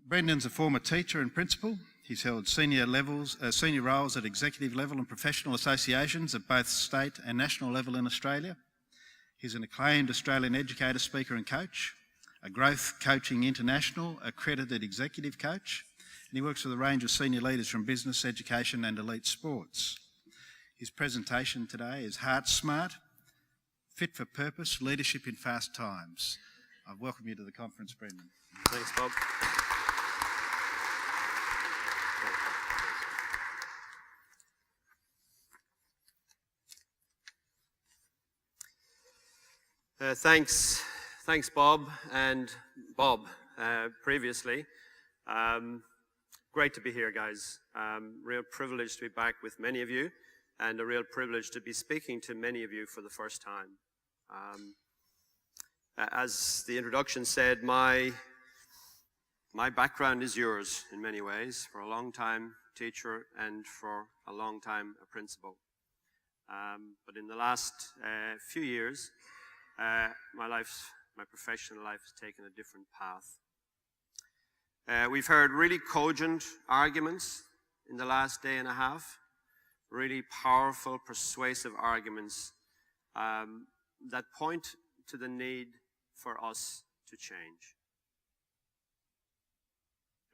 Brendan's a former teacher and principal. He's held senior roles at executive level and professional associations at both state and national level in Australia. He's an acclaimed Australian educator, speaker and coach, a Growth Coaching International accredited executive coach, and he works with a range of senior leaders from business, education and elite sports. His presentation today is Heart Smart, Fit for Purpose, Leadership in Fast Times. I welcome you to the conference, Brendan. Thanks, Bob. Thanks, Bob and Bob previously. Great to be here, guys. Real privilege to be back with many of you, and a real privilege to be speaking to many of you for the first time. As the introduction said, my background is yours in many ways. For a long time, teacher, and for a long time, a principal. But in the last few years, my professional life has taken a different path. We've heard really cogent arguments in the last day and a half, really powerful, persuasive arguments that point to the need for us to change.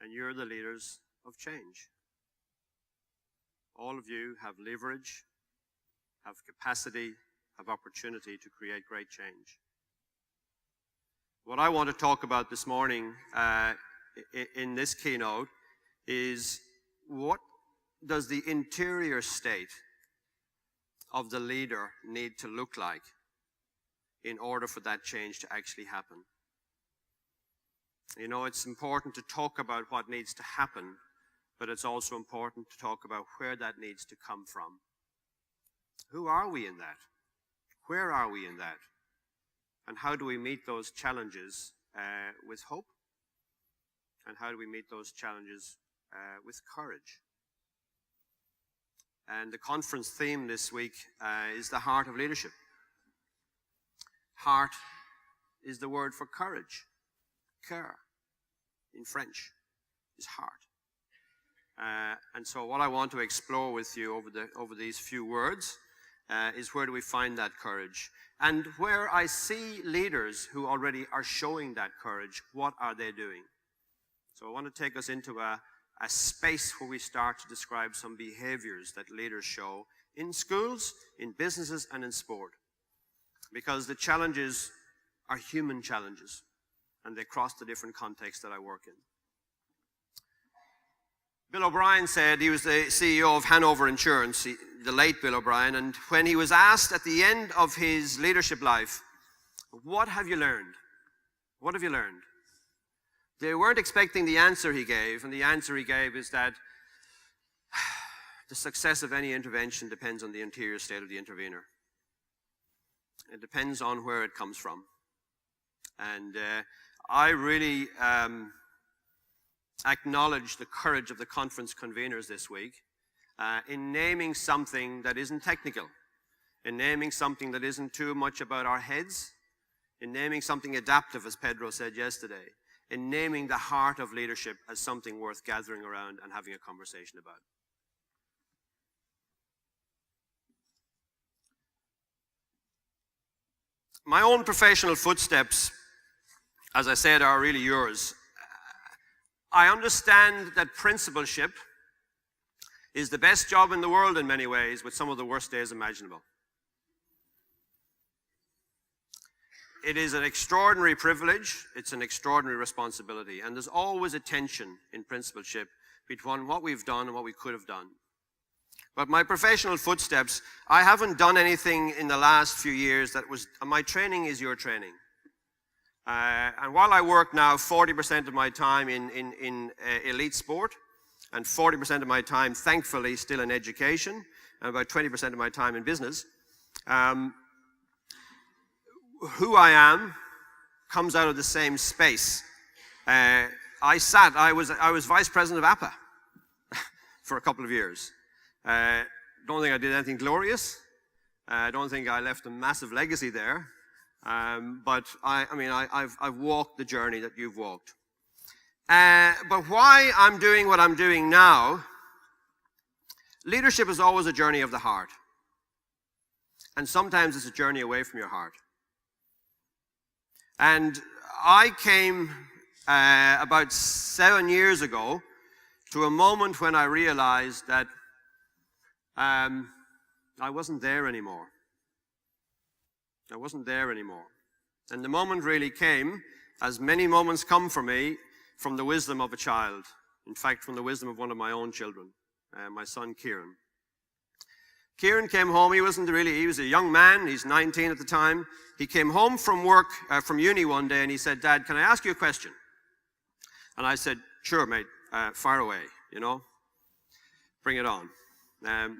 And you're the leaders of change. All of you have leverage, have capacity, have opportunity to create great change. What I want to talk about this morning in this keynote is what does the interior state of the leader need to look like in order for that change to actually happen. You know, it's important to talk about what needs to happen, but it's also important to talk about where that needs to come from. Who are we in that? Where are we in that? And how do we meet those challenges with hope? And how do we meet those challenges with courage? And the conference theme this week is the heart of leadership. Heart is the word for courage. Cœur in French is heart. And so what I want to explore with you over these few words is where do we find that courage? And where I see leaders who already are showing that courage, what are they doing? So I want to take us into a space where we start to describe some behaviors that leaders show in schools, in businesses, and in sport. Because the challenges are human challenges, and they cross the different contexts that I work in. Bill O'Brien said he was the CEO of Hanover Insurance, the late Bill O'Brien, and when he was asked at the end of his leadership life, what have you learned? What have you learned? They weren't expecting the answer he gave, and the answer he gave is that the success of any intervention depends on the interior state of the intervener. It depends on where it comes from. And I really acknowledge the courage of the conference conveners this week in naming something that isn't technical, in naming something that isn't too much about our heads, in naming something adaptive, as Pedro said yesterday, in naming the heart of leadership as something worth gathering around and having a conversation about. My own professional footsteps, as I said, are really yours. I understand that principalship is the best job in the world in many ways, with some of the worst days imaginable. It is an extraordinary privilege, it's an extraordinary responsibility, and there's always a tension in principalship between what we've done and what we could have done. But my professional footsteps, I haven't done anything in the last few years that was, my training is your training. And while I work now 40% of my time in elite sport, and 40% of my time, thankfully, still in education, and about 20% of my time in business, who I am comes out of the same space. I was vice president of APA for a couple of years. Don't think I did anything glorious. I don't think I left a massive legacy there. But I've walked the journey that you've walked. But why I'm doing what I'm doing now, leadership is always a journey of the heart. And sometimes it's a journey away from your heart. And I came about 7 years ago to a moment when I realized that I wasn't there anymore. I wasn't there anymore. And the moment really came, as many moments come for me, from the wisdom of a child. In fact, from the wisdom of one of my own children, my son Kieran. Kieran came home, he was a young man, he's 19 at the time. He came home from work, from uni one day, and he said, "Dad, can I ask you a question?" And I said, "Sure, mate, fire away, bring it on.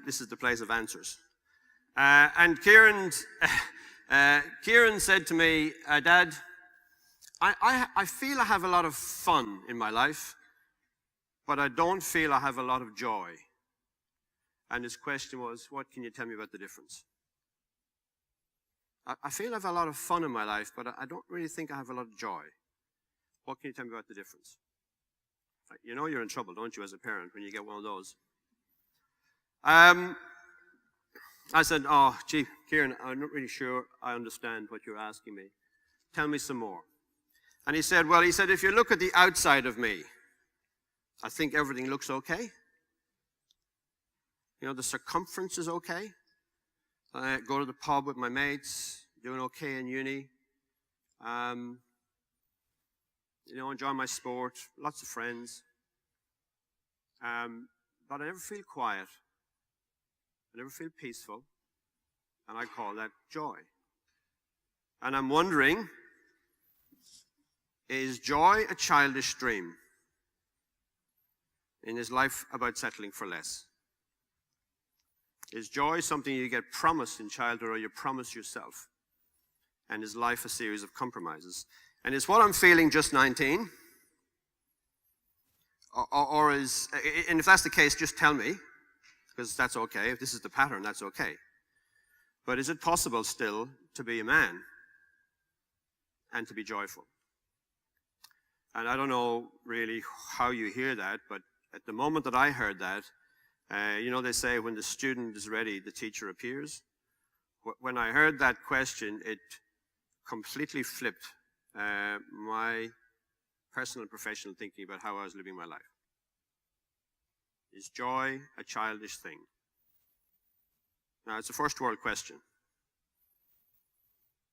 This is the place of answers." And Kieran said to me, "Dad, I feel I have a lot of fun in my life, but I don't feel I have a lot of joy." And his question was, "What can you tell me about the difference?" I feel I have a lot of fun in my life, but I don't really think I have a lot of joy. What can you tell me about the difference? You know you're in trouble, don't you, as a parent, when you get one of those? I said, "Oh, gee, Kieran, I'm not really sure I understand what you're asking me. Tell me some more." And he said, "If you look at the outside of me, I think everything looks okay. The circumference is okay. I go to the pub with my mates, doing okay in uni. Enjoy my sport, lots of friends. But I never feel quiet. I never feel peaceful. And I call that joy. And I'm wondering, is joy a childish dream? In his life about settling for less? Is joy something you get promised in childhood or you promise yourself? And is life a series of compromises? And is what I'm feeling just 19? And if that's the case, just tell me, because that's okay. If this is the pattern, that's okay. But is it possible still to be a man and to be joyful? And I don't know really how you hear that, but at the moment that I heard that, they say when the student is ready, the teacher appears. When I heard that question, it completely flipped my personal and professional thinking about how I was living my life. Is joy a childish thing? Now, it's a first world question.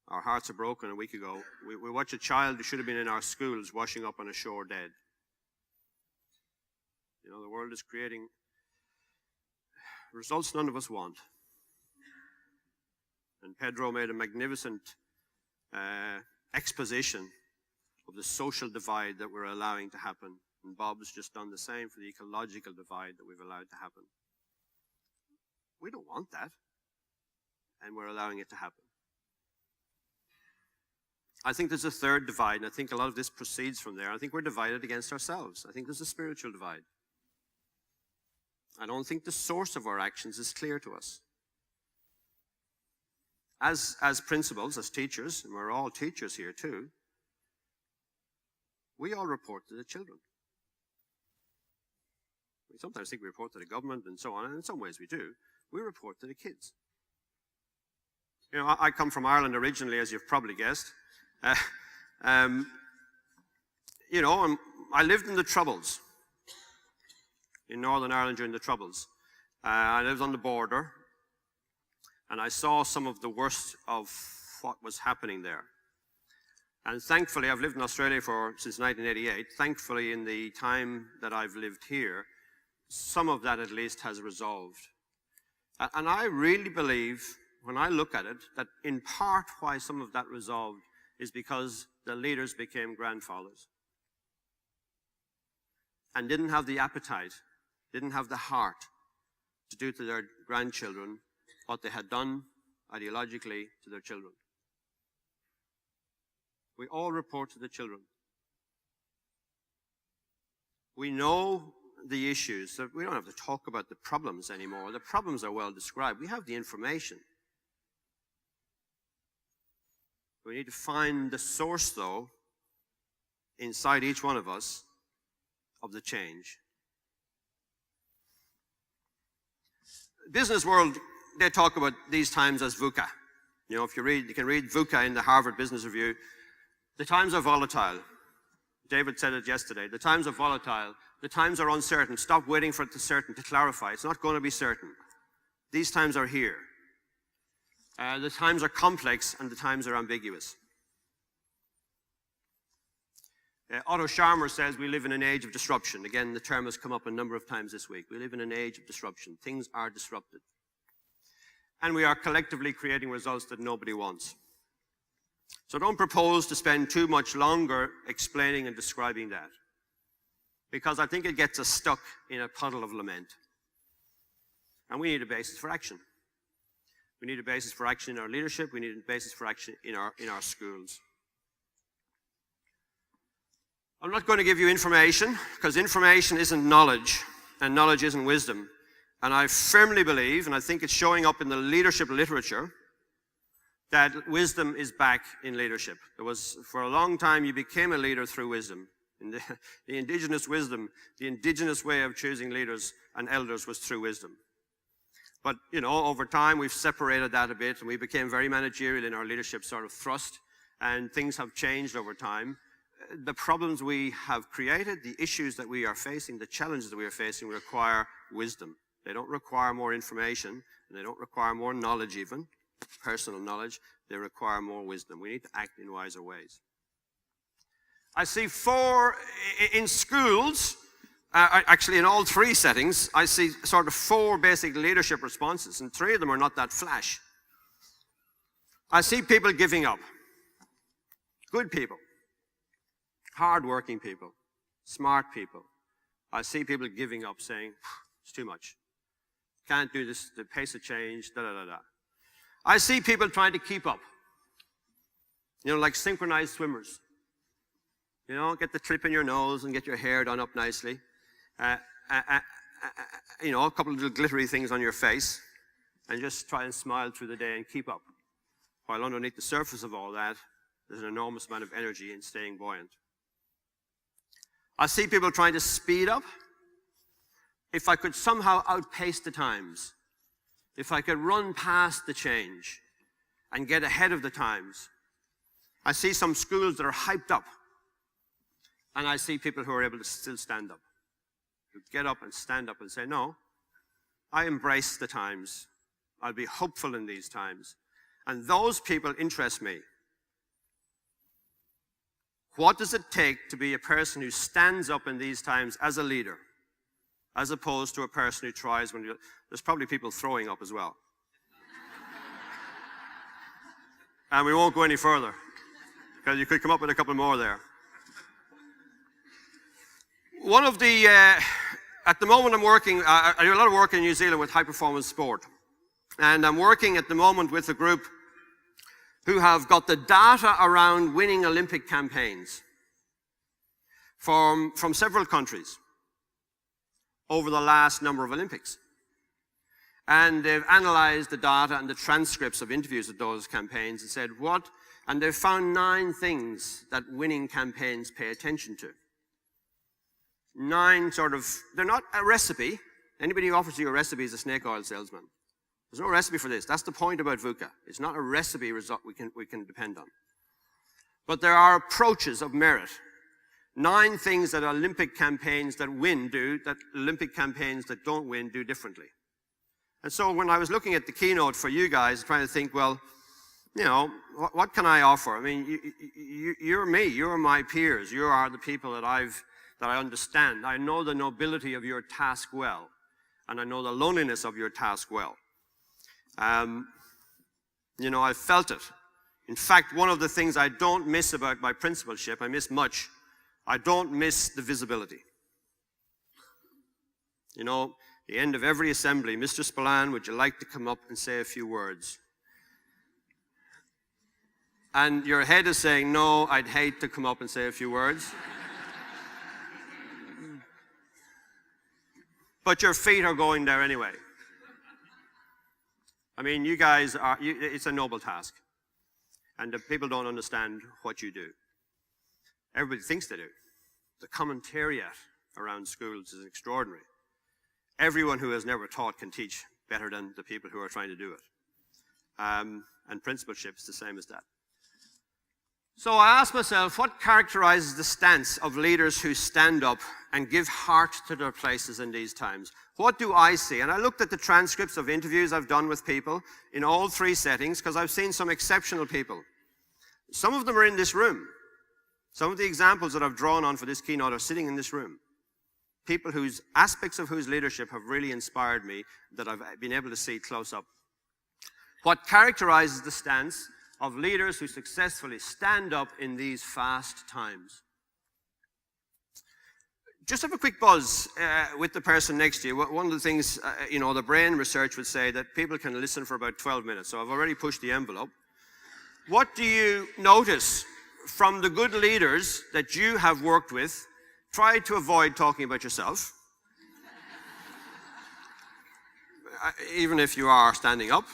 Our hearts are broken a week ago. We watched a child who should have been in our schools washing up on a shore dead. The world is creating results none of us want. And Pedro made a magnificent exposition of the social divide that we're allowing to happen. And Bob's just done the same for the ecological divide that we've allowed to happen. We don't want that. And we're allowing it to happen. I think there's a third divide, and I think a lot of this proceeds from there. I think we're divided against ourselves. I think there's a spiritual divide. I don't think the source of our actions is clear to us. As principals, as teachers, and we're all teachers here too, we all report to the children. We sometimes think we report to the government and so on, and in some ways we do. We report to the kids. I come from Ireland originally, as you've probably guessed. I lived in the Troubles, in Northern Ireland during the Troubles. I lived on the border, and I saw some of the worst of what was happening there. And thankfully, I've lived in Australia since 1988. Thankfully, in the time that I've lived here, some of that at least has resolved. And I really believe, when I look at it, that in part why some of that resolved is because the leaders became grandfathers and didn't have the appetite, didn't have the heart to do to their grandchildren what they had done ideologically to their children. We all report to the children. We know the issues. We don't have to talk about the problems anymore. The problems are well described. We have the information. We need to find the source, though, inside each one of us of the change. Business world, they talk about these times as VUCA. You know, if you can read VUCA in the Harvard Business Review. The times are volatile. David said it yesterday. The times are volatile. The times are uncertain. Stop waiting for it to clarify. It's not going to be certain. These times are here. The times are complex and the times are ambiguous. Otto Scharmer says we live in an age of disruption. Again, the term has come up a number of times this week. We live in an age of disruption. Things are disrupted. And we are collectively creating results that nobody wants. So don't propose to spend too much longer explaining and describing that, because I think it gets us stuck in a puddle of lament. And we need a basis for action. We need a basis for action in our leadership. We need a basis for action in our schools. I'm not going to give you information, because information isn't knowledge, and knowledge isn't wisdom. And I firmly believe, and I think it's showing up in the leadership literature, that wisdom is back in leadership. There was, for a long time, you became a leader through wisdom. And the indigenous wisdom, the indigenous way of choosing leaders and elders was through wisdom. But, you know, over time, we've separated that a bit, and we became very managerial in our leadership sort of thrust, and things have changed over time. The problems we have created, the issues that we are facing, the challenges that we are facing require wisdom. They don't require more information, and they don't require more knowledge even, personal knowledge. They require more wisdom. We need to act in wiser ways. I see in schools, actually in all three settings, I see sort of 4 basic leadership responses, and 3 of them are not that flash. I see people giving up. Good people. Hard-working people. Smart people. I see people giving up, saying, it's too much. Can't do this, the pace of change, da-da-da-da. I see people trying to keep up. You know, like synchronized swimmers. You know, get the clip in your nose and get your hair done up nicely. You know, a couple of little glittery things on your face, and just try and smile through the day and keep up. While underneath the surface of all that, there's an enormous amount of energy in staying buoyant. I see people trying to speed up. If I could somehow outpace the times, if I could run past the change and get ahead of the times. I see some schools that are hyped up, and I see people who are able to still stand up, who get up and stand up and say, no, I embrace the times. I'll be hopeful in these times. And those people interest me. What does it take to be a person who stands up in these times as a leader, as opposed to a person who tries when there's probably people throwing up as well. And we won't go any further, because you could come up with a couple more there. One of the, at the moment I'm working, I do a lot of work in New Zealand with high performance sport. And I'm working at the moment with a group who have got the data around winning Olympic campaigns from several countries over the last number of Olympics. And they've analyzed the data and the transcripts of interviews at those campaigns and said, and they've found 9 things that winning campaigns pay attention to. 9 they're not a recipe. Anybody who offers you a recipe is a snake oil salesman. There's no recipe for this. That's the point about VUCA. It's not a recipe result we can depend on. But there are approaches of merit. 9 things that Olympic campaigns that win do, that Olympic campaigns that don't win do differently. And so when I was looking at the keynote for you guys, trying to think, well, you know, what can I offer? I mean, you're me, you're my peers, you are the people that I understand. I know the nobility of your task well, and I know the loneliness of your task well. You know, I felt it. In fact, one of the things I don't miss about my principalship, I miss much, I don't miss the visibility. You know, the end of every assembly, Mr. Spilane, would you like to come up and say a few words? And your head is saying, no, I'd hate to come up and say a few words. But your feet are going there anyway. I mean, you guys it's a noble task. And the people don't understand what you do. Everybody thinks they do. The commentariat around schools is extraordinary. Everyone who has never taught can teach better than the people who are trying to do it. And principalship is the same as that. So I asked myself, what characterizes the stance of leaders who stand up and give heart to their places in these times? What do I see? And I looked at the transcripts of interviews I've done with people in all three settings, because I've seen some exceptional people. Some of them are in this room. Some of the examples that I've drawn on for this keynote are sitting in this room. People whose aspects of whose leadership have really inspired me, that I've been able to see close up. What characterizes the stance of leaders who successfully stand up in these fast times? Just have a quick buzz with the person next to you. One of the things, the brain research would say that people can listen for about 12 minutes. So I've already pushed the envelope. What do you notice from the good leaders that you have worked with? Try to avoid talking about yourself. Even if you are standing up,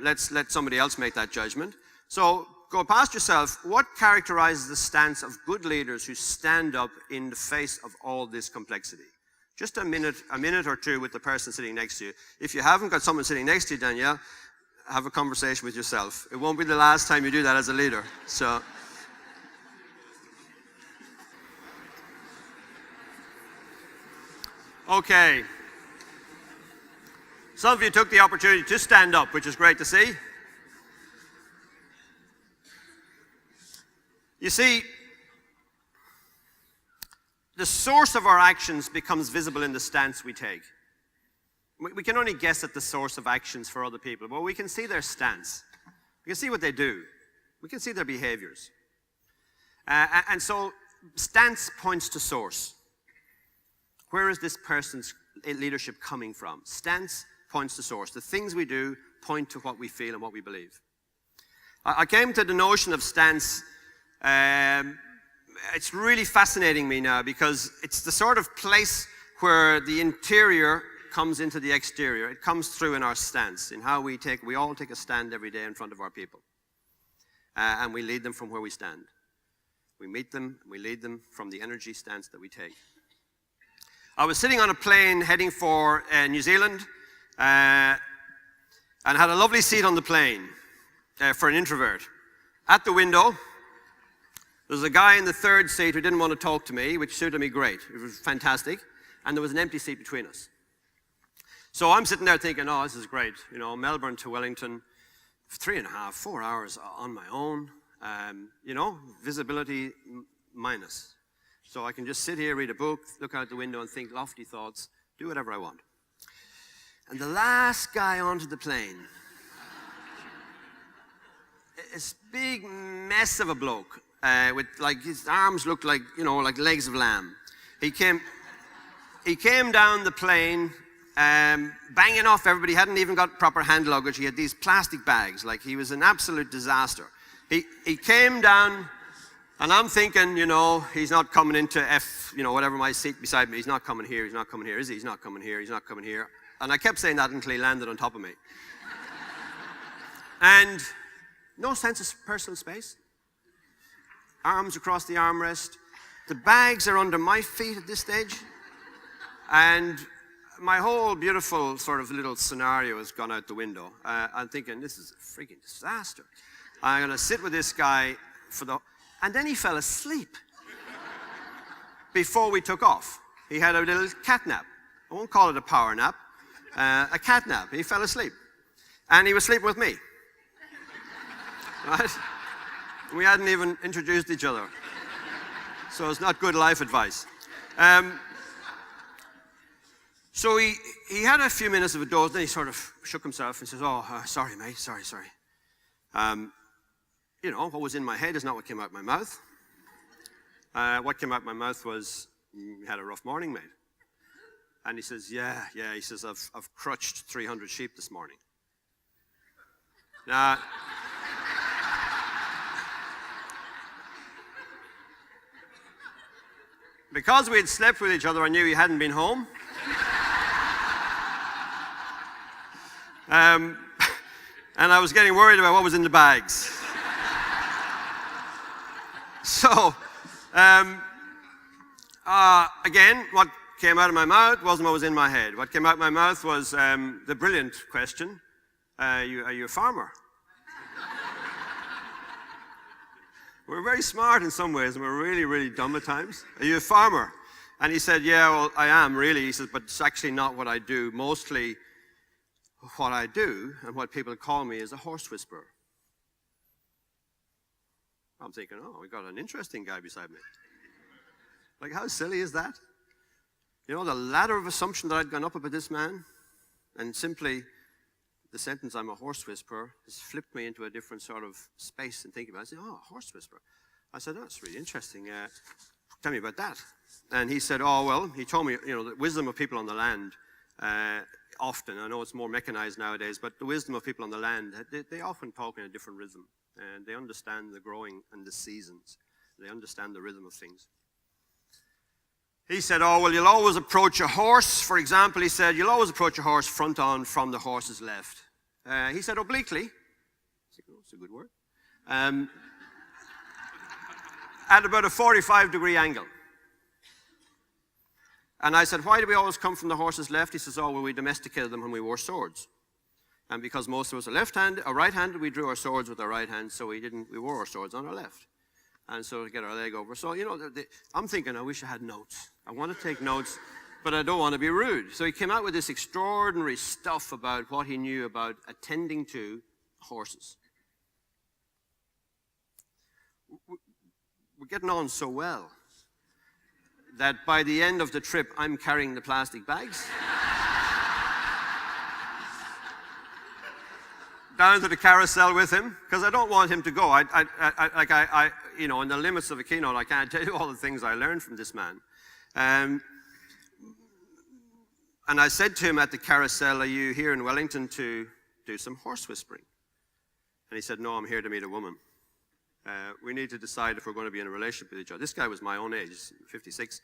let's let somebody else make that judgment. So go past yourself. What characterizes the stance of good leaders who stand up in the face of all this complexity? Just a minute or two with the person sitting next to you. If you haven't got someone sitting next to you, Danielle, have a conversation with yourself. It won't be the last time you do that as a leader. So. Okay. Some of you took the opportunity to stand up, which is great to see. You see, the source of our actions becomes visible in the stance we take. We can only guess at the source of actions for other people, but we can see their stance. We can see what they do. We can see their behaviors. And so stance points to source. Where is this person's leadership coming from? Stance points to source. The things we do point to what we feel and what we believe. I came to the notion of stance. It's really fascinating me now, because it's the sort of place where the interior comes into the exterior. It comes through in our stance, in how we all take a stand every day in front of our people. And we lead them from where we stand. We meet them, we lead them from the energy stance that we take. I was sitting on a plane heading for New Zealand, and had a lovely seat on the plane for an introvert. At the window, there was a guy in the third seat who didn't want to talk to me, which suited me great. It was fantastic. And there was an empty seat between us. So I'm sitting there thinking, oh, this is great. Melbourne to Wellington, 3.5, 4 hours on my own. Visibility minus. So I can just sit here, read a book, look out the window and think lofty thoughts, do whatever I want. And the last guy onto the plane, this big mess of a bloke, with his arms looked like legs of lamb. He came down the plane, banging off everybody. Hadn't even got proper hand luggage. He had these plastic bags. He was an absolute disaster. He came down, and I'm thinking, he's not coming into whatever my seat beside me. He's not coming here. He's not coming here, is he? He's not coming here. He's not coming here. And I kept saying that until he landed on top of me. And no sense of personal space. Arms across the armrest. The bags are under my feet at this stage. And my whole beautiful sort of little scenario has gone out the window. I'm thinking, this is a freaking disaster. I'm going to sit with this guy and then he fell asleep before we took off. He had a little cat nap. I won't call it a power nap. A cat nap. He fell asleep. And he was sleeping with me. Right? We hadn't even introduced each other. So it's not good life advice. So he had a few minutes of a doze, then he sort of shook himself and says, sorry, mate, sorry. What was in my head is not what came out my mouth. What came out my mouth was, you had a rough morning, mate. And he says, yeah, he says, I've crutched 300 sheep this morning. Now, because we had slept with each other, I knew he hadn't been home. And I was getting worried about what was in the bags. So, again, what came out of my mouth wasn't what was in my head. What came out of my mouth was the brilliant question, are you a farmer? We're very smart in some ways, and we're really, really dumb at times. Are you a farmer? And he said, yeah, well, I am really. He says, but it's actually not what I do. Mostly what I do and what people call me is a horse whisperer. I'm thinking, oh, we got an interesting guy beside me. Like, how silly is that? You know, the ladder of assumption that I'd gone up about this man, and simply the sentence, I'm a horse whisperer, has flipped me into a different sort of space and thinking about it. I said, oh, horse whisperer. I said, oh, that's really interesting. Tell me about that. And he said, oh, well, he told me, you know, the wisdom of people on the land, often, I know it's more mechanized nowadays, but the wisdom of people on the land, they often talk in a different rhythm. And they understand the growing and the seasons. They understand the rhythm of things. He said, oh, well, you'll always approach a horse. For example, he said, you'll always approach a horse front on from the horse's left. He said, obliquely. That's a good word. At about a 45-degree angle. And I said, why do we always come from the horse's left? He says, oh, well, we domesticated them when we wore swords. And because most of us are right-handed, we drew our swords with our right hand, so we wore our swords on our left. And so to get our leg over. So, you know, I'm thinking, I wish I had notes. I want to take notes, but I don't want to be rude. So he came out with this extraordinary stuff about what he knew about attending to horses. We're getting on so well that by the end of the trip, I'm carrying the plastic bags down to the carousel with him, because I don't want him to go. You know, in the limits of a keynote, I can't tell you all the things I learned from this man. And I said to him at the carousel, are you here in Wellington to do some horse whispering? And he said, no, I'm here to meet a woman. We need to decide if we're going to be in a relationship with each other. This guy was my own age, 56,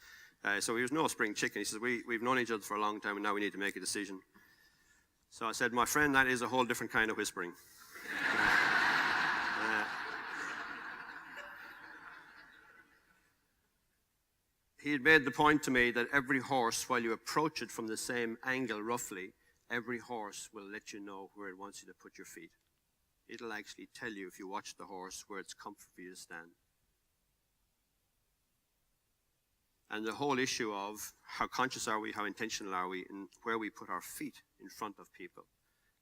so he was no spring chicken. He says, we've known each other for a long time, and now we need to make a decision. So I said, my friend, that is a whole different kind of whispering. He had made the point to me that every horse, while you approach it from the same angle roughly, every horse will let you know where it wants you to put your feet. It'll actually tell you, if you watch the horse, where it's comfortable for you to stand. And the whole issue of how conscious are we, how intentional are we, and where we put our feet in front of people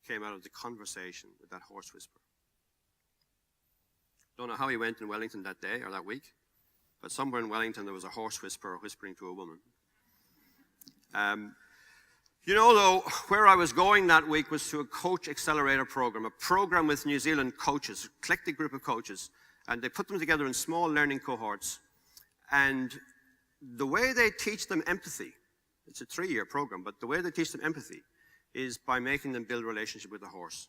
came out of the conversation with that horse whisperer. Don't know how he went in Wellington that day or that week, but somewhere in Wellington there was a horse whisperer whispering to a woman. You know, though, where I was going that week was to a coach accelerator program, a program with New Zealand coaches, a eclectic group of coaches, and they put them together in small learning cohorts. And the way they teach them empathy, it's a 3-year program, but the way they teach them empathy is by making them build a relationship with the horse.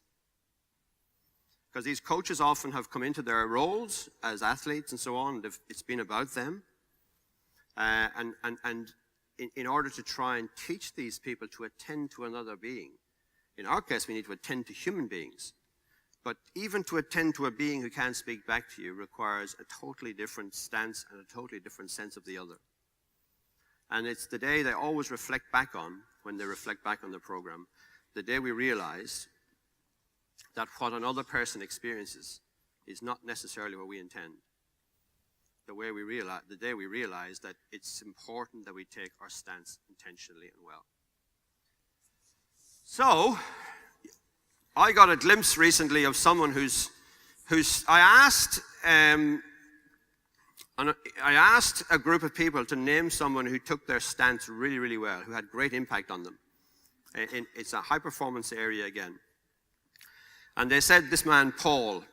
Because these coaches often have come into their roles as athletes and so on, it's been about them. In order to try and teach these people to attend to another being. In our case, we need to attend to human beings. But even to attend to a being who can't speak back to you requires a totally different stance and a totally different sense of the other. And it's the day they always reflect back on, when they reflect back on the program, the day we realize that what another person experiences is not necessarily what we intend. The day we realize that it's important that we take our stance intentionally and well. So, I got a glimpse recently of someone I asked a group of people to name someone who took their stance really, really well, who had great impact on them. It's a high performance area again. And they said this man, Paul,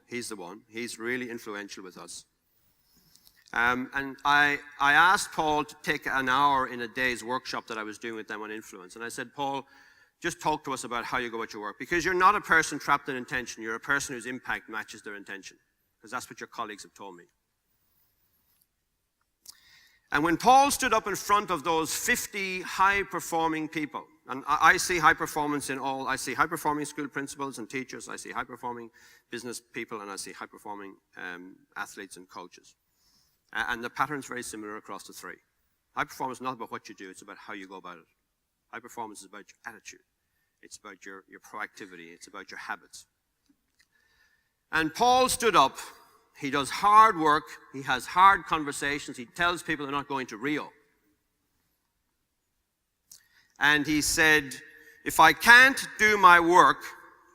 he's the one. He's really influential with us. And I asked Paul to take an hour in a day's workshop that I was doing with them on influence. And I said, Paul, just talk to us about how you go about your work. Because you're not a person trapped in intention. You're a person whose impact matches their intention. Because that's what your colleagues have told me. And when Paul stood up in front of those 50 high-performing people, and I see high performance I see high-performing school principals and teachers, I see high-performing business people, and I see high-performing athletes and coaches. And the pattern's very similar across the three. High performance is not about what you do, it's about how you go about it. High performance is about your attitude. It's about your proactivity. It's about your habits. And Paul stood up. He does hard work. He has hard conversations. He tells people they're not going to Rio. And he said, if I can't do my work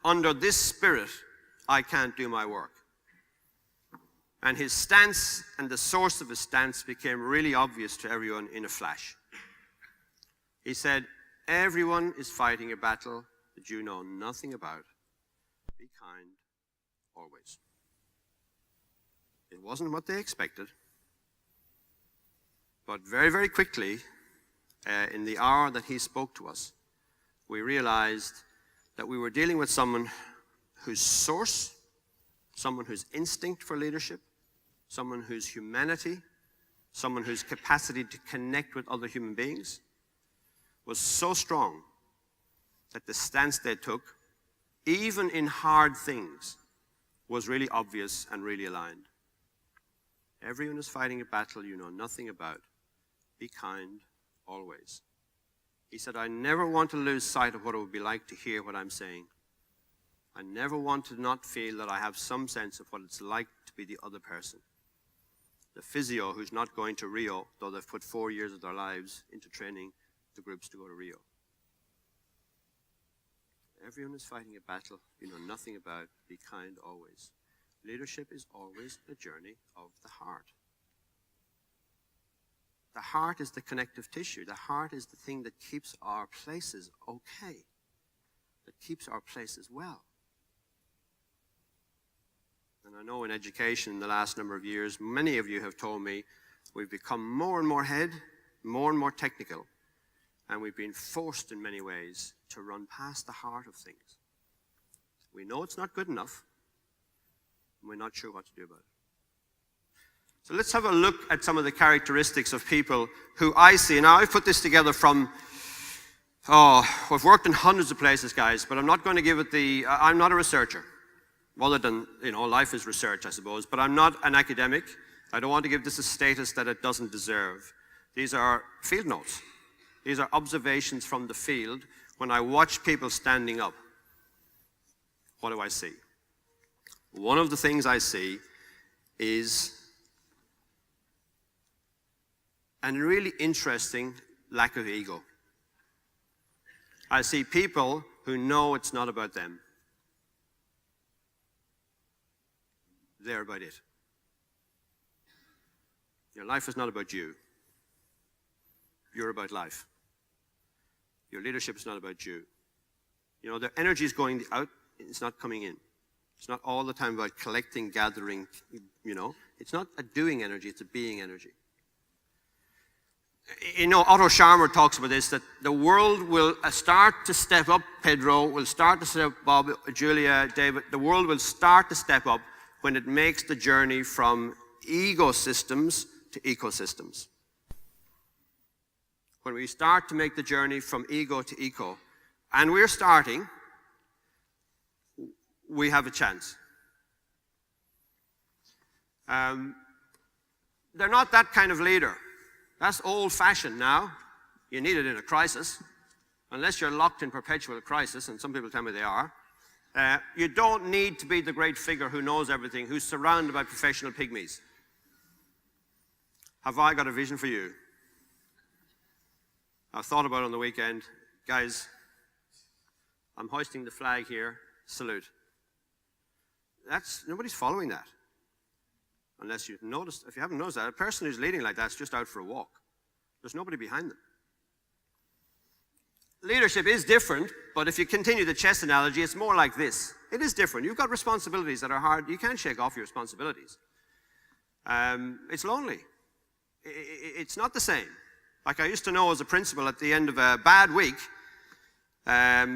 under this spirit, I can't do my work. And his stance and the source of his stance became really obvious to everyone in a flash. He said, everyone is fighting a battle that you know nothing about. Be kind always. It wasn't what they expected. But very, very quickly, in the hour that he spoke to us, we realized that we were dealing with someone whose source, someone whose instinct for leadership, someone whose humanity, someone whose capacity to connect with other human beings was so strong that the stance they took, even in hard things, was really obvious and really aligned. Everyone is fighting a battle you know nothing about. Be kind always. He said, I never want to lose sight of what it would be like to hear what I'm saying. I never want to not feel that I have some sense of what it's like to be the other person. The physio who's not going to Rio, though they've put 4 years of their lives into training the groups to go to Rio. Everyone is fighting a battle you know nothing about. Be kind always. Leadership is always a journey of the heart. The heart is the connective tissue. The heart is the thing that keeps our places okay, that keeps our places well. And I know in education in the last number of years, many of you have told me we've become more and more more and more technical, and we've been forced in many ways to run past the heart of things. We know it's not good enough, and we're not sure what to do about it. So let's have a look at some of the characteristics of people who I see. Now, I've put this together from, I've worked in hundreds of places, guys, but I'm not going to give it I'm not a researcher. Other than, life is research, I suppose, but I'm not an academic. I don't want to give this a status that it doesn't deserve. These are field notes. These are observations from the field. When I watch people standing up, what do I see? One of the things I see is a really interesting lack of ego. I see people who know it's not about them. They're about it. Your life is not about you. You're about life. Your leadership is not about you. Their energy is going out, it's not coming in. It's not all the time about collecting, gathering, It's not a doing energy, it's a being energy. Otto Scharmer talks about this, that the world will start to step up, Pedro will start to step up, Bob, Julia, David, the world will start to step up when it makes the journey from ecosystems to ecosystems. When we start to make the journey from ego to eco, and we're starting, we have a chance. They're not that kind of leader. That's old-fashioned now. You need it in a crisis. Unless you're locked in perpetual crisis, and some people tell me they are, you don't need to be the great figure who knows everything, who's surrounded by professional pygmies. Have I got a vision for you? I've thought about it on the weekend. Guys, I'm hoisting the flag here. Salute. Nobody's following that. Unless you've noticed, if you haven't noticed that, a person who's leading like that's just out for a walk. There's nobody behind them. Leadership is different, but if you continue the chess analogy, it's more like this. It is different. You've got responsibilities that are hard. You can't shake off your responsibilities. It's lonely. It's not the same. Like I used to know as a principal at the end of a bad week, at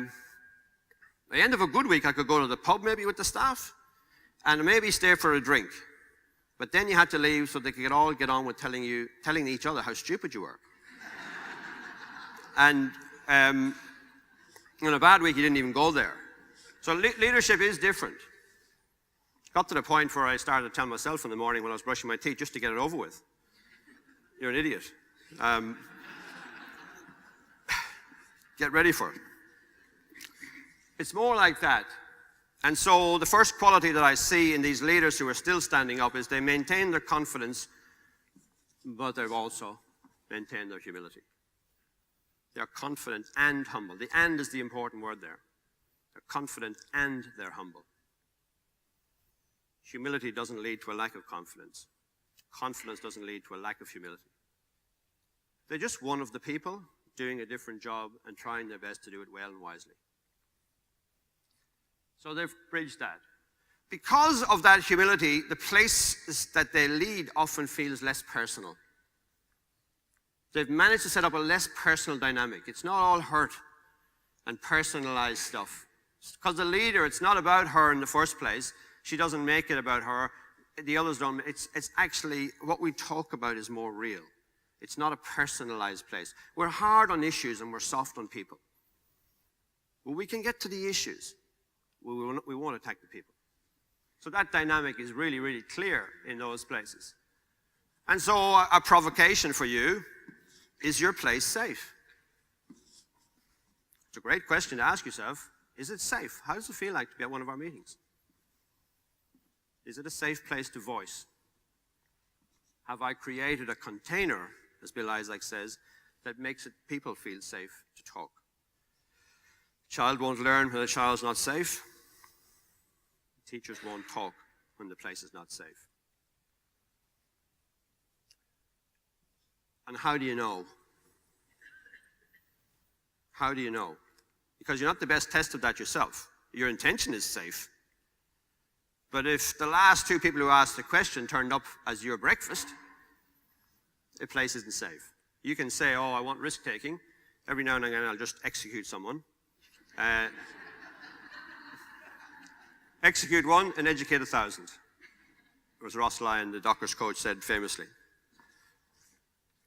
the end of a good week, I could go to the pub maybe with the staff and maybe stay for a drink. But then you had to leave so they could all get on with telling each other how stupid you were. And in a bad week, you didn't even go there. So leadership is different. Got to the point where I started to tell myself in the morning when I was brushing my teeth just to get it over with. You're an idiot. Get ready for it. It's more like that. And so the first quality that I see in these leaders who are still standing up is they maintain their confidence, but they've also maintained their humility. They're confident and humble. The "and" is the important word there. They're confident and they're humble. Humility doesn't lead to a lack of confidence. Confidence doesn't lead to a lack of humility. They're just one of the people doing a different job and trying their best to do it well and wisely. So they've bridged that. Because of that humility, the place that they lead often feels less personal. They've managed to set up a less personal dynamic. It's not all hurt and personalized stuff. Because the leader, it's not about her in the first place. She doesn't make it about her. The others don't. It's actually, what we talk about is more real. It's not a personalized place. We're hard on issues and we're soft on people. But we can get to the issues. We won't attack the people. So that dynamic is really, really clear in those places. And so a provocation for you, is your place safe? It's a great question to ask yourself. Is it safe? How does it feel like to be at one of our meetings? Is it a safe place to voice? Have I created a container, as Bill Isaac says, that makes people feel safe to talk? A child won't learn when the child's not safe. Teachers won't talk when the place is not safe. And how do you know? How do you know? Because you're not the best test of that yourself. Your intention is safe. But if the last two people who asked the question turned up as your breakfast, the place isn't safe. You can say, oh, I want risk-taking. Every now and again, I'll just execute someone. Execute one and educate 1,000. As Ross Lyon, the Dockers coach, said famously.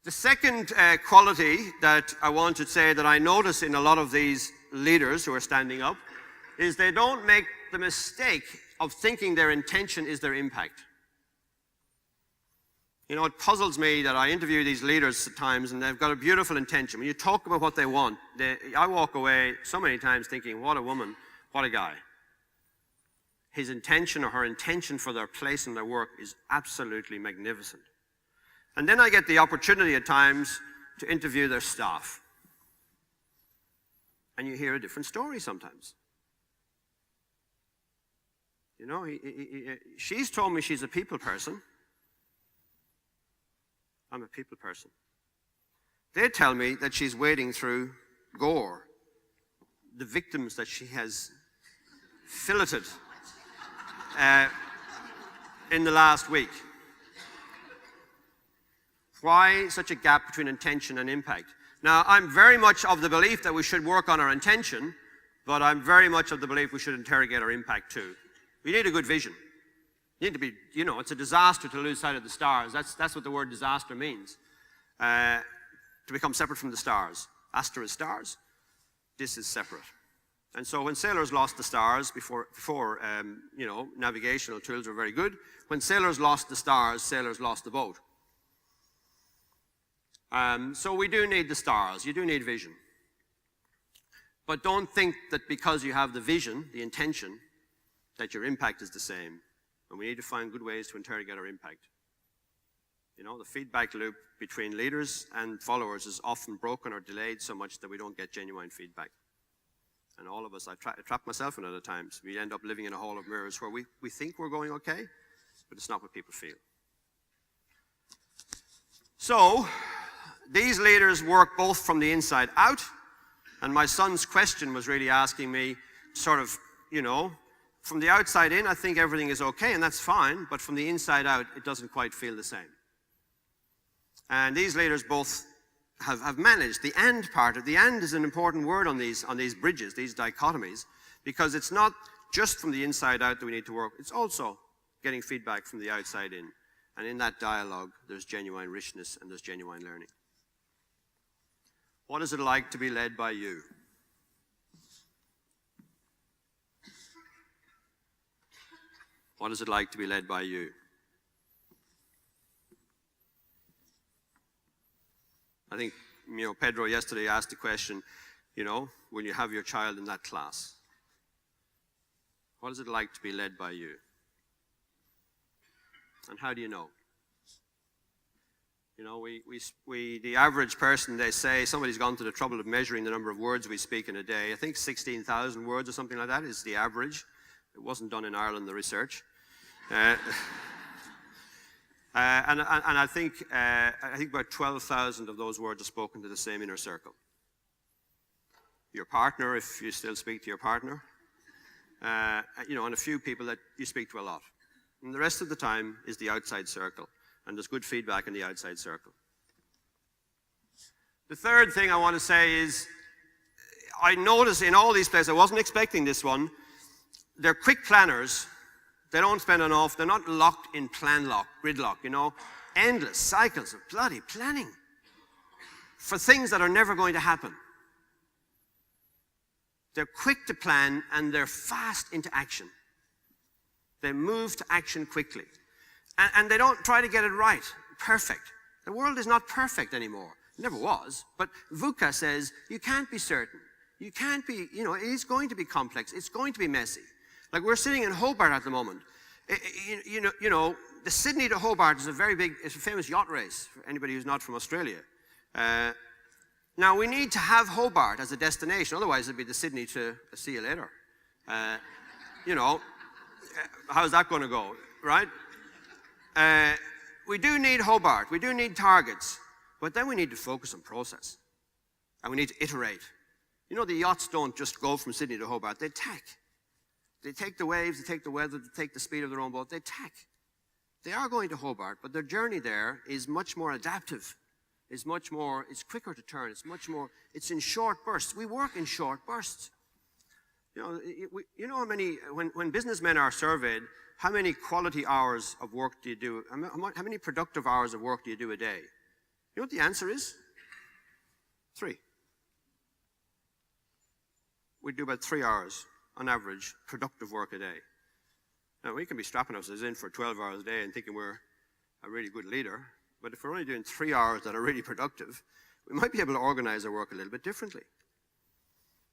The second quality that I want to say that I notice in a lot of these leaders who are standing up is they don't make the mistake of thinking their intention is their impact. You know, it puzzles me that I interview these leaders at times and they've got a beautiful intention. When you talk about what they want, I walk away so many times thinking, what a woman, what a guy. His intention or her intention for their place and their work is absolutely magnificent. And then I get the opportunity at times to interview their staff. And you hear a different story sometimes. You know, she's told me she's a people person. I'm a people person. They tell me that she's wading through gore, the victims that she has filleted in the last week. Why such a gap between intention and impact? Now, I'm very much of the belief that we should work on our intention, but I'm very much of the belief we should interrogate our impact too. We need a good vision. You need to be, you know, it's a disaster to lose sight of the stars. That's what the word disaster means. To become separate from the stars. Aster is stars. This is separate. And so when sailors lost the stars before you know, navigational tools were very good, when sailors lost the stars, sailors lost the boat. So we do need the stars. You do need vision. But don't think that because you have the vision, the intention, that your impact is the same. And we need to find good ways to interrogate our impact. You know, the feedback loop between leaders and followers is often broken or delayed so much that we don't get genuine feedback. And all of us, I trap myself in it at times. We end up living in a hall of mirrors where we think we're going okay, but it's not what people feel. So, these leaders work both from the inside out, and my son's question was really asking me sort of, you know, from the outside in, I think everything is okay, and that's fine, but from the inside out, it doesn't quite feel the same. And these leaders both have managed the "and" part. The "and" is an important word on these bridges, these dichotomies, because it's not just from the inside out that we need to work, it's also getting feedback from the outside in. And in that dialogue, there's genuine richness and there's genuine learning. What is it like to be led by you? What is it like to be led by you? I think, Pedro yesterday asked the question, will you have your child in that class? What is it like to be led by you? And how do you know? The average person, they say, somebody's gone to the trouble of measuring the number of words we speak in a day. I think 16,000 words or something like that is the average. It wasn't done in Ireland, the research. And I think about 12,000 of those words are spoken to the same inner circle. Your partner, if you still speak to your partner, and a few people that you speak to a lot. And the rest of the time is the outside circle. And there's good feedback in the outside circle. The third thing I want to say is, I notice in all these places, I wasn't expecting this one, they're quick planners. They don't spend enough, they're not locked in gridlock, endless cycles of bloody planning for things that are never going to happen. They're quick to plan and they're fast into action. They move to action quickly. And they don't try to get it right, perfect. The world is not perfect anymore. It never was. But VUCA says you can't be certain. You can't be, it is going to be complex. It's going to be messy. Like we're sitting in Hobart at the moment. The Sydney to Hobart is it's a famous yacht race for anybody who's not from Australia. Now we need to have Hobart as a destination. Otherwise it'd be the Sydney to see you later. How's that going to go, right? We do need Hobart, we do need targets, but then we need to focus on process. And we need to iterate. The yachts don't just go from Sydney to Hobart, they tack. They take the waves, they take the weather, they take the speed of their own boat, they tack. They are going to Hobart, but their journey there is much more adaptive. It's quicker to turn, it's in short bursts. We work in short bursts. How many, when businessmen are surveyed, how many quality hours of work do you do? How many productive hours of work do you do a day? You know what the answer is? 3. We do about 3 hours, on average, productive work a day. Now, we can be strapping ourselves in for 12 hours a day and thinking we're a really good leader, but if we're only doing 3 hours that are really productive, we might be able to organize our work a little bit differently.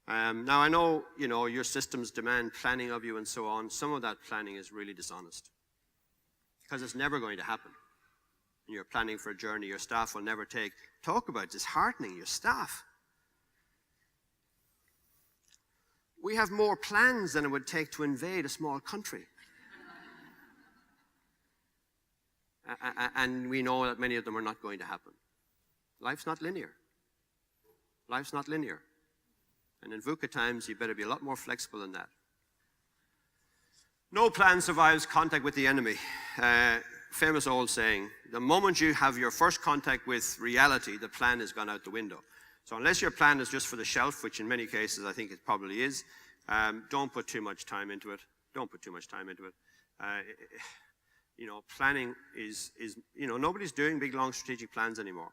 Now, I know, your systems demand planning of you and so on. Some of that planning is really dishonest because it's never going to happen. You're planning for a journey your staff will never take. Talk about disheartening your staff. We have more plans than it would take to invade a small country. And we know that many of them are not going to happen. Life's not linear. Life's not linear. And in VUCA times, you better be a lot more flexible than that. No plan survives contact with the enemy. Famous old saying, the moment you have your first contact with reality, the plan has gone out the window. So unless your plan is just for the shelf, which in many cases I think it probably is, don't put too much time into it. Don't put too much time into it. Planning is nobody's doing big, long strategic plans anymore.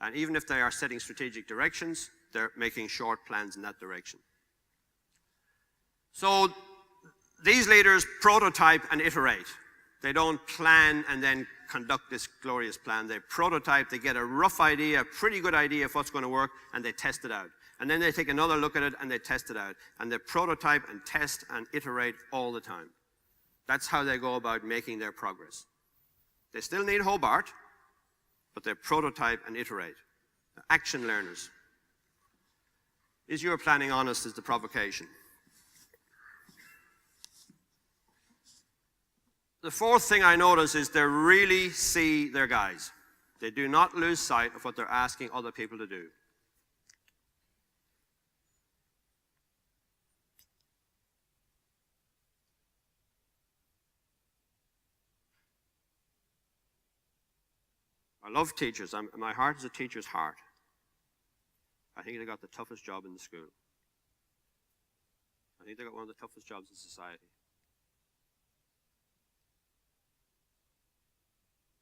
And even if they are setting strategic directions, they're making short plans in that direction. So these leaders prototype and iterate. They don't plan and then conduct this glorious plan. They prototype, they get a rough idea, a pretty good idea of what's going to work, and they test it out. And then they take another look at it and they test it out. And they prototype and test and iterate all the time. That's how they go about making their progress. They still need Hobart, but they prototype and iterate. They're action learners. Is your planning honest is the provocation. The fourth thing I notice is they really see their guys. They do not lose sight of what they're asking other people to do. I love teachers. My heart is a teacher's heart. I think they got the toughest job in the school. I think they got one of the toughest jobs in society.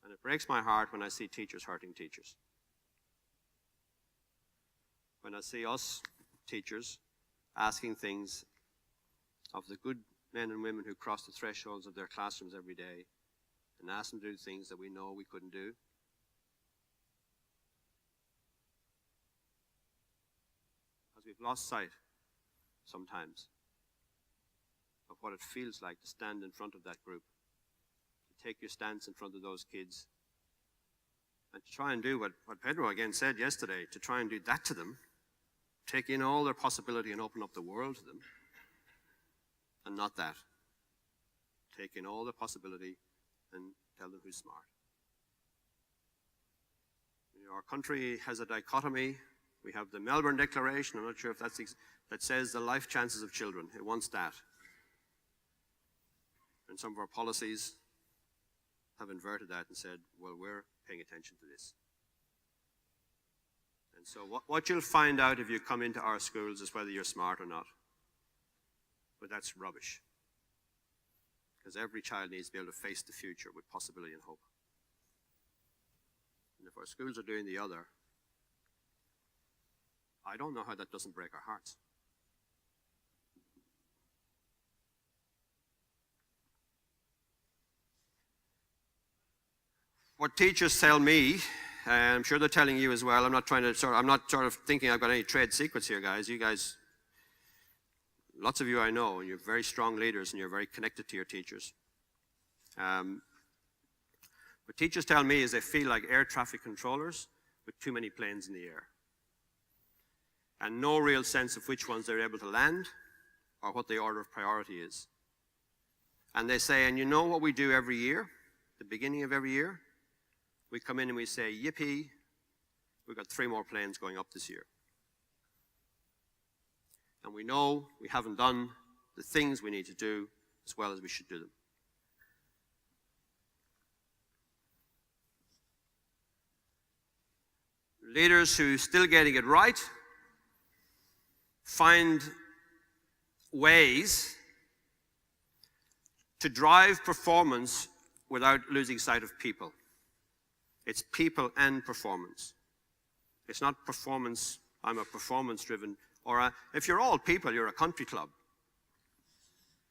And it breaks my heart when I see teachers hurting teachers. When I see us, teachers, asking things of the good men and women who cross the thresholds of their classrooms every day and ask them to do things that we know we couldn't do. we've lost sight sometimes of what it feels like to stand in front of that group, to take your stance in front of those kids, and to try and do what Pedro again said yesterday, to try and do that to them, take in all their possibility and open up the world to them, and not that. Take in all the possibility and tell them who's smart. You know, our country has a dichotomy. We have the Melbourne Declaration. I'm not sure if that says the life chances of children. It wants that. And some of our policies have inverted that and said, well, we're paying attention to this. And so what you'll find out if you come into our schools is whether you're smart or not. But that's rubbish. Because every child needs to be able to face the future with possibility and hope. And if our schools are doing the other, I don't know how that doesn't break our hearts. What teachers tell me, and I'm sure they're telling you as well, I'm not thinking I've got any trade secrets here, guys. You guys, lots of you I know, and you're very strong leaders and you're very connected to your teachers. What teachers tell me is they feel like air traffic controllers with too many planes in the air. And no real sense of which ones they're able to land or what the order of priority is. And they say, and you know what we do every year, the beginning of every year? We come in and we say, yippee, we've got 3 more planes going up this year. And we know we haven't done the things we need to do as well as we should do them. Leaders who still getting it right find ways to drive performance without losing sight of people. It's people and performance. It's not performance, I'm a performance-driven, or if you're all people, you're a country club.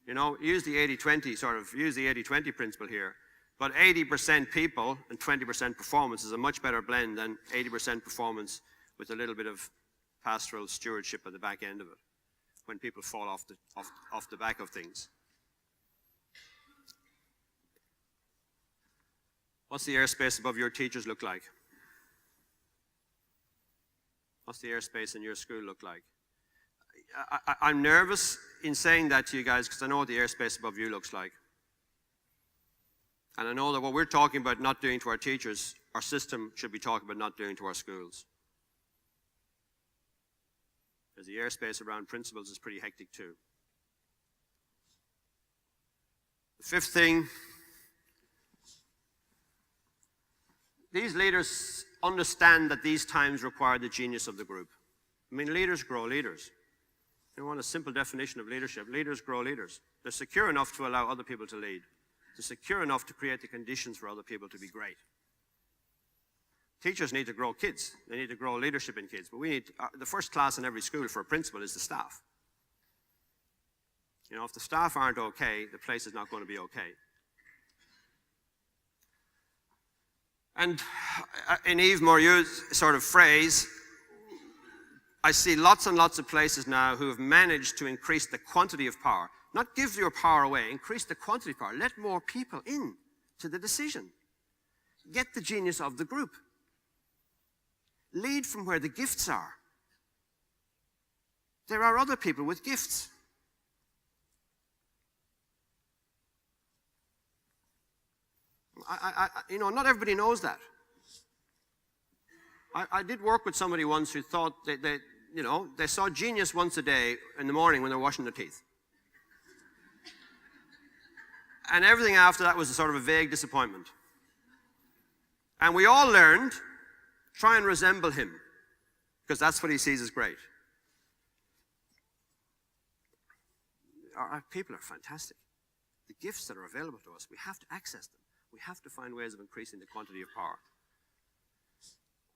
You know, use the 80-20 principle here. But 80% people and 20% performance is a much better blend than 80% performance with a little bit of pastoral stewardship at the back end of it, when people fall off the back of things. What's the airspace above your teachers look like? What's the airspace in your school look like? I'm nervous in saying that to you guys because I know what the airspace above you looks like. And I know that what we're talking about not doing to our teachers, our system should be talking about not doing to our schools. Because the airspace around principals is pretty hectic too. The 5th thing, these leaders understand that these times require the genius of the group. I mean, leaders grow leaders. You want a simple definition of leadership. Leaders grow leaders. They're secure enough to allow other people to lead. They're secure enough to create the conditions for other people to be great. Teachers need to grow kids. They need to grow leadership in kids. But we need, the first class in every school for a principal is the staff. You know, if the staff aren't okay, the place is not going to be okay. And in Yves Morieux's sort of phrase, I see lots and lots of places now who have managed to increase the quantity of power. Not give your power away, increase the quantity of power. Let more people in to the decision. Get the genius of the group. Lead from where the gifts are. There are other people with gifts. You know, not everybody knows that. I did work with somebody once who thought they saw genius once a day in the morning when they're washing their teeth. And everything after that was a sort of a vague disappointment. And we all learned, try and resemble him, because that's what he sees as great. Our people are fantastic. The gifts that are available to us, we have to access them. We have to find ways of increasing the quantity of power.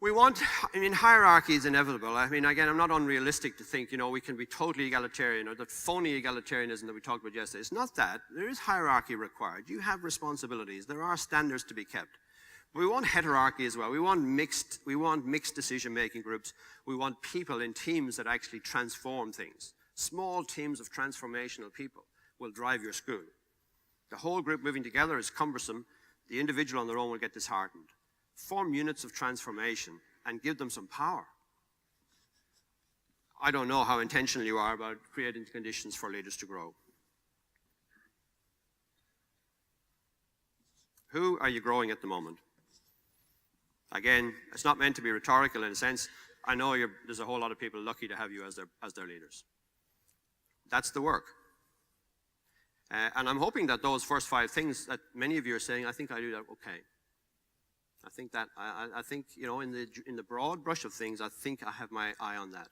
Hierarchy is inevitable. I mean, again, I'm not unrealistic to think, we can be totally egalitarian, or that phony egalitarianism that we talked about yesterday. It's not that. There is hierarchy required. You have responsibilities. There are standards to be kept. We want heterarchy as well. We want mixed decision-making groups. We want people in teams that actually transform things. Small teams of transformational people will drive your school. The whole group moving together is cumbersome. The individual on their own will get disheartened. Form units of transformation and give them some power. I don't know how intentional you are about creating conditions for leaders to grow. Who are you growing at the moment? Again, it's not meant to be rhetorical in a sense. I know there's a whole lot of people lucky to have you as their leaders. That's the work. And I'm hoping that those first 5 things that many of you are saying, I think I do that okay. I think that, I think, you know, in the broad brush of things, I think I have my eye on that.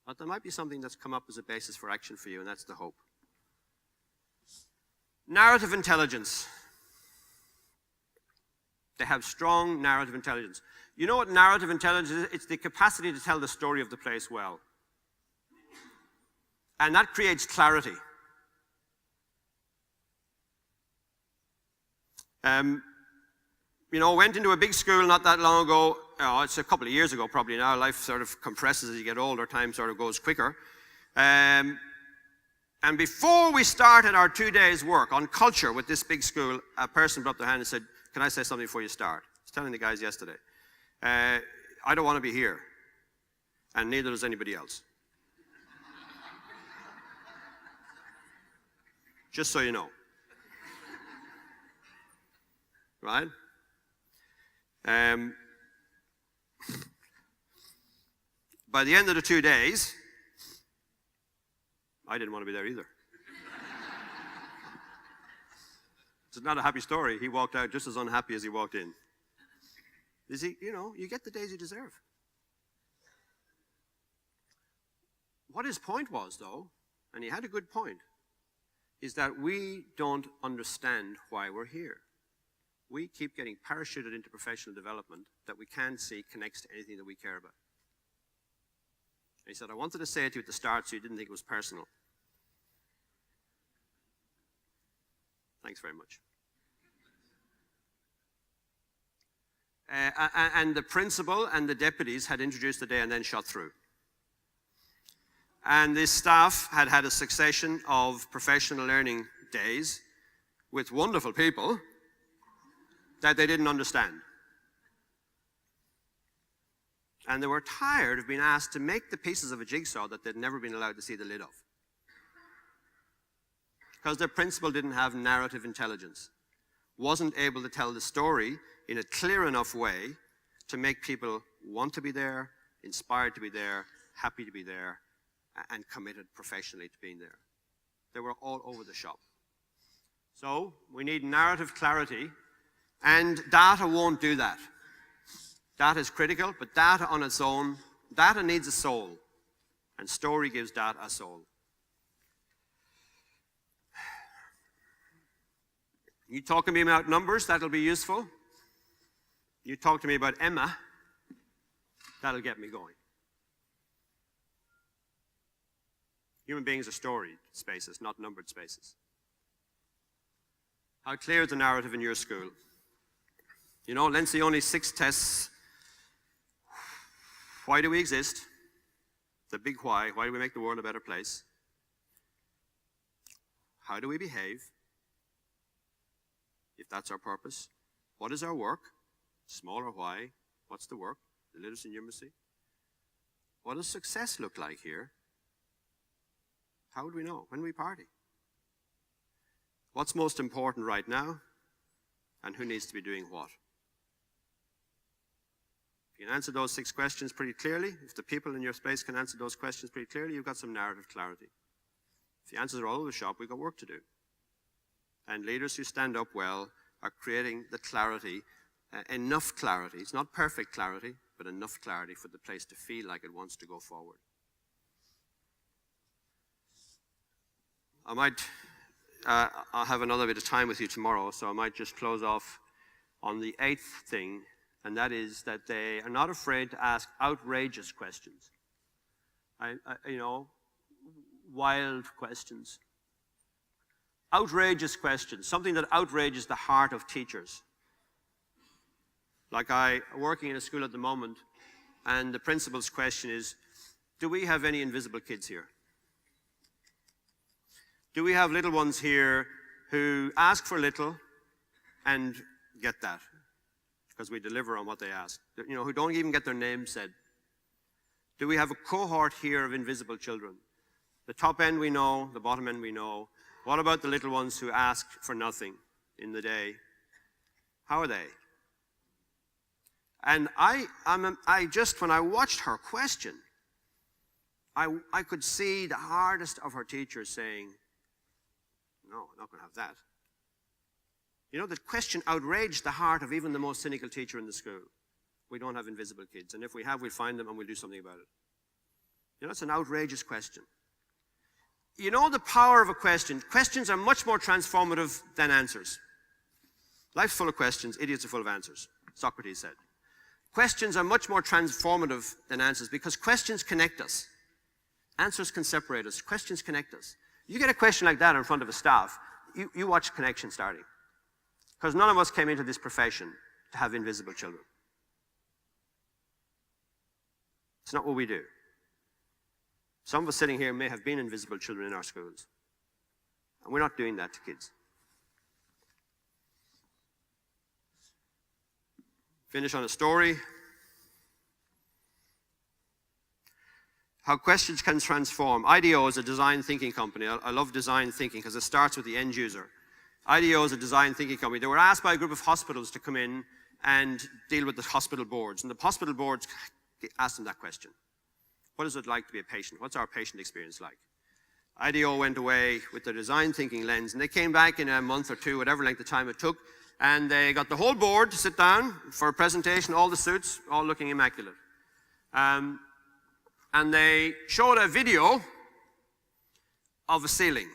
But there might be something that's come up as a basis for action for you, and that's the hope. Narrative intelligence. They have strong narrative intelligence. You know what narrative intelligence is? It's the capacity to tell the story of the place well. And that creates clarity. You know, went into a big school not that long ago. It's a couple of years ago probably now. Life sort of compresses as you get older. Time sort of goes quicker. And before we started our 2 days work on culture with this big school, a person put up their hand and said, "Can I say something before you start?" I was telling the guys yesterday. I don't want to be here. And neither does anybody else. Just so you know. Right? By the end of the 2 days, I didn't want to be there either. It's not a happy story. He walked out just as unhappy as he walked in. You know, you get the days you deserve. What his point was, though, and he had a good point, is that we don't understand why we're here. We keep getting parachuted into professional development that we can't see connects to anything that we care about. And he said, I wanted to say it to you at the start so you didn't think it was personal. Thanks very much. And the principal and the deputies had introduced the day and then shot through. And this staff had had a succession of professional learning days with wonderful people that they didn't understand. And they were tired of being asked to make the pieces of a jigsaw that they'd never been allowed to see the lid of. Because their principal didn't have narrative intelligence, wasn't able to tell the story in a clear enough way to make people want to be there, inspired to be there, happy to be there, and committed professionally to being there. They were all over the shop. So we need narrative clarity, and data won't do that. Data is critical, but data on its own, data needs a soul, and story gives data a soul. You talk to me about numbers, that'll be useful. You talk to me about Emma, that'll get me going. Human beings are storied spaces, not numbered spaces. How clear is the narrative in your school? You know, Lindsay, only 6 tests. Why do we exist? The big why. Why do we make the world a better place? How do we behave? If that's our purpose. What is our work? Small or why? What's the work? The literacy and numeracy. What does success look like here? How would we know? When we party? What's most important right now? And who needs to be doing what? If you can answer those 6 questions pretty clearly, if the people in your space can answer those questions pretty clearly, you've got some narrative clarity. If the answers are all over the shop, we've got work to do. And leaders who stand up well are creating the clarity, enough clarity. It's not perfect clarity, but enough clarity for the place to feel like it wants to go forward. I'll have another bit of time with you tomorrow, so I might just close off on the 8th thing, and that is that they are not afraid to ask outrageous questions. You know, wild questions. Outrageous questions, something that outrages the heart of teachers. Like I'm working in a school at the moment, and the principal's question is, do we have any invisible kids here? Do we have little ones here who ask for little and get that? Because we deliver on what they ask. You know, who don't even get their name said. Do we have a cohort here of invisible children? The top end we know, the bottom end we know. What about the little ones who ask for nothing in the day? How are they? And when I watched her question, I could see the hardest of her teachers saying, no, I'm not going to have that. You know, the question outraged the heart of even the most cynical teacher in the school. We don't have invisible kids, and if we have, we'll find them and we'll do something about it. You know, it's an outrageous question. You know the power of a question. Questions are much more transformative than answers. Life's full of questions, idiots are full of answers, Socrates said. Questions are much more transformative than answers because questions connect us. Answers can separate us. Questions connect us. You get a question like that in front of a staff, you watch connection starting. Because none of us came into this profession to have invisible children. It's not what we do. Some of us sitting here may have been invisible children in our schools. And we're not doing that to kids. Finish on a story. How questions can transform. IDEO is a design thinking company. I love design thinking because it starts with the end user. IDEO is a design thinking company. They were asked by a group of hospitals to come in and deal with the hospital boards. And the hospital boards asked them that question. What is it like to be a patient? What's our patient experience like? IDEO went away with their design thinking lens, and they came back in a month or two, whatever length of time it took, and they got the whole board to sit down for a presentation, all the suits, all looking immaculate. And they showed a video of a ceiling.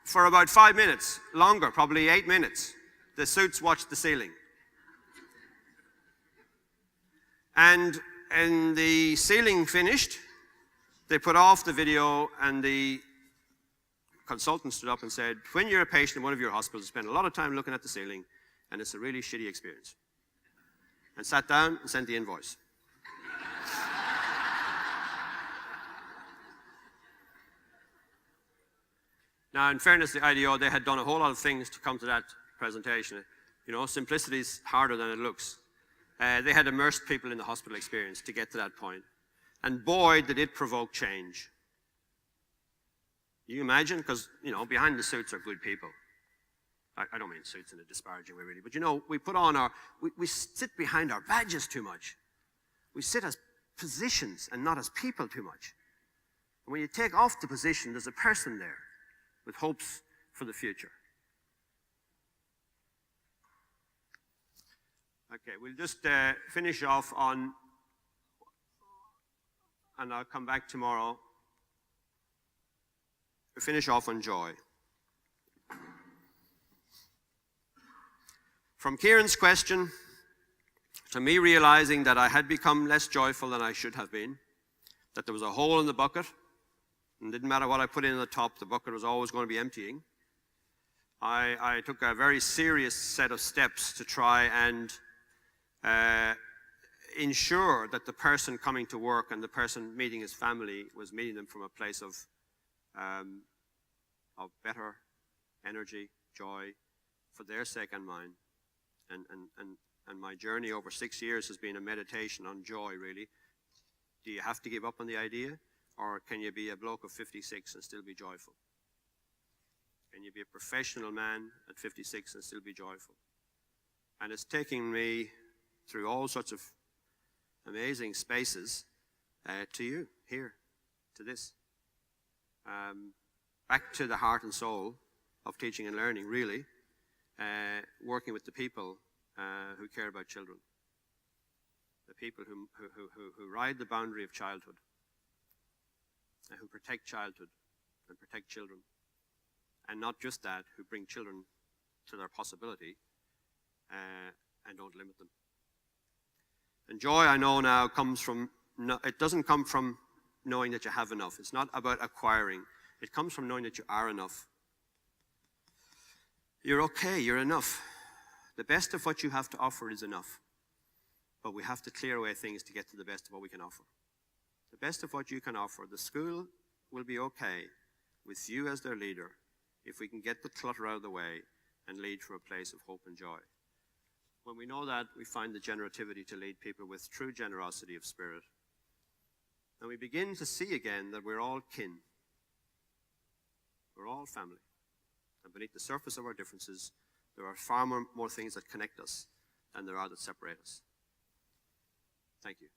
For about 5 minutes, longer, probably 8 minutes, the suits watched the ceiling. And the ceiling finished, they put off the video, and the consultant stood up and said, when you're a patient in one of your hospitals, you spend a lot of time looking at the ceiling, and it's a really shitty experience. And sat down and sent the invoice. Now, in fairness to IDEO, they had done a whole lot of things to come to that presentation. You know, simplicity is harder than it looks. They had immersed people in the hospital experience to get to that point. And boy, did it provoke change. You imagine? Because, you know, behind the suits are good people. I don't mean suits in a disparaging way, really. But, you know, we put on we sit behind our badges too much. We sit as positions and not as people too much. And when you take off the position, there's a person there with hopes for the future. Okay, we'll just finish off on, and I'll come back tomorrow. We'll finish off on joy. From Kieran's question to me realizing that I had become less joyful than I should have been, that there was a hole in the bucket, and it didn't matter what I put in the top, the bucket was always going to be emptying. I took a very serious set of steps to try and ensure that the person coming to work and the person meeting his family was meeting them from a place of better energy, joy, for their sake and mine. And my journey over 6 years has been a meditation on joy, really. Do you have to give up on the idea? Or can you be a bloke of 56 and still be joyful? Can you be a professional man at 56 and still be joyful? And it's taking me through all sorts of amazing spaces to you, here, to this. Back to the heart and soul of teaching and learning, really. Working with the people who care about children. The people who ride the boundary of childhood. And who protect childhood and protect children. And not just that, who bring children to their possibility and don't limit them. And joy, I know now, comes from, it doesn't come from knowing that you have enough. It's not about acquiring. It comes from knowing that you are enough. You're okay, you're enough. The best of what you have to offer is enough. But we have to clear away things to get to the best of what we can offer. The best of what you can offer, the school will be okay with you as their leader if we can get the clutter out of the way and lead to a place of hope and joy. When we know that, we find the generativity to lead people with true generosity of spirit. And we begin to see again that we're all kin. We're all family. And beneath the surface of our differences, there are far more things that connect us than there are that separate us. Thank you.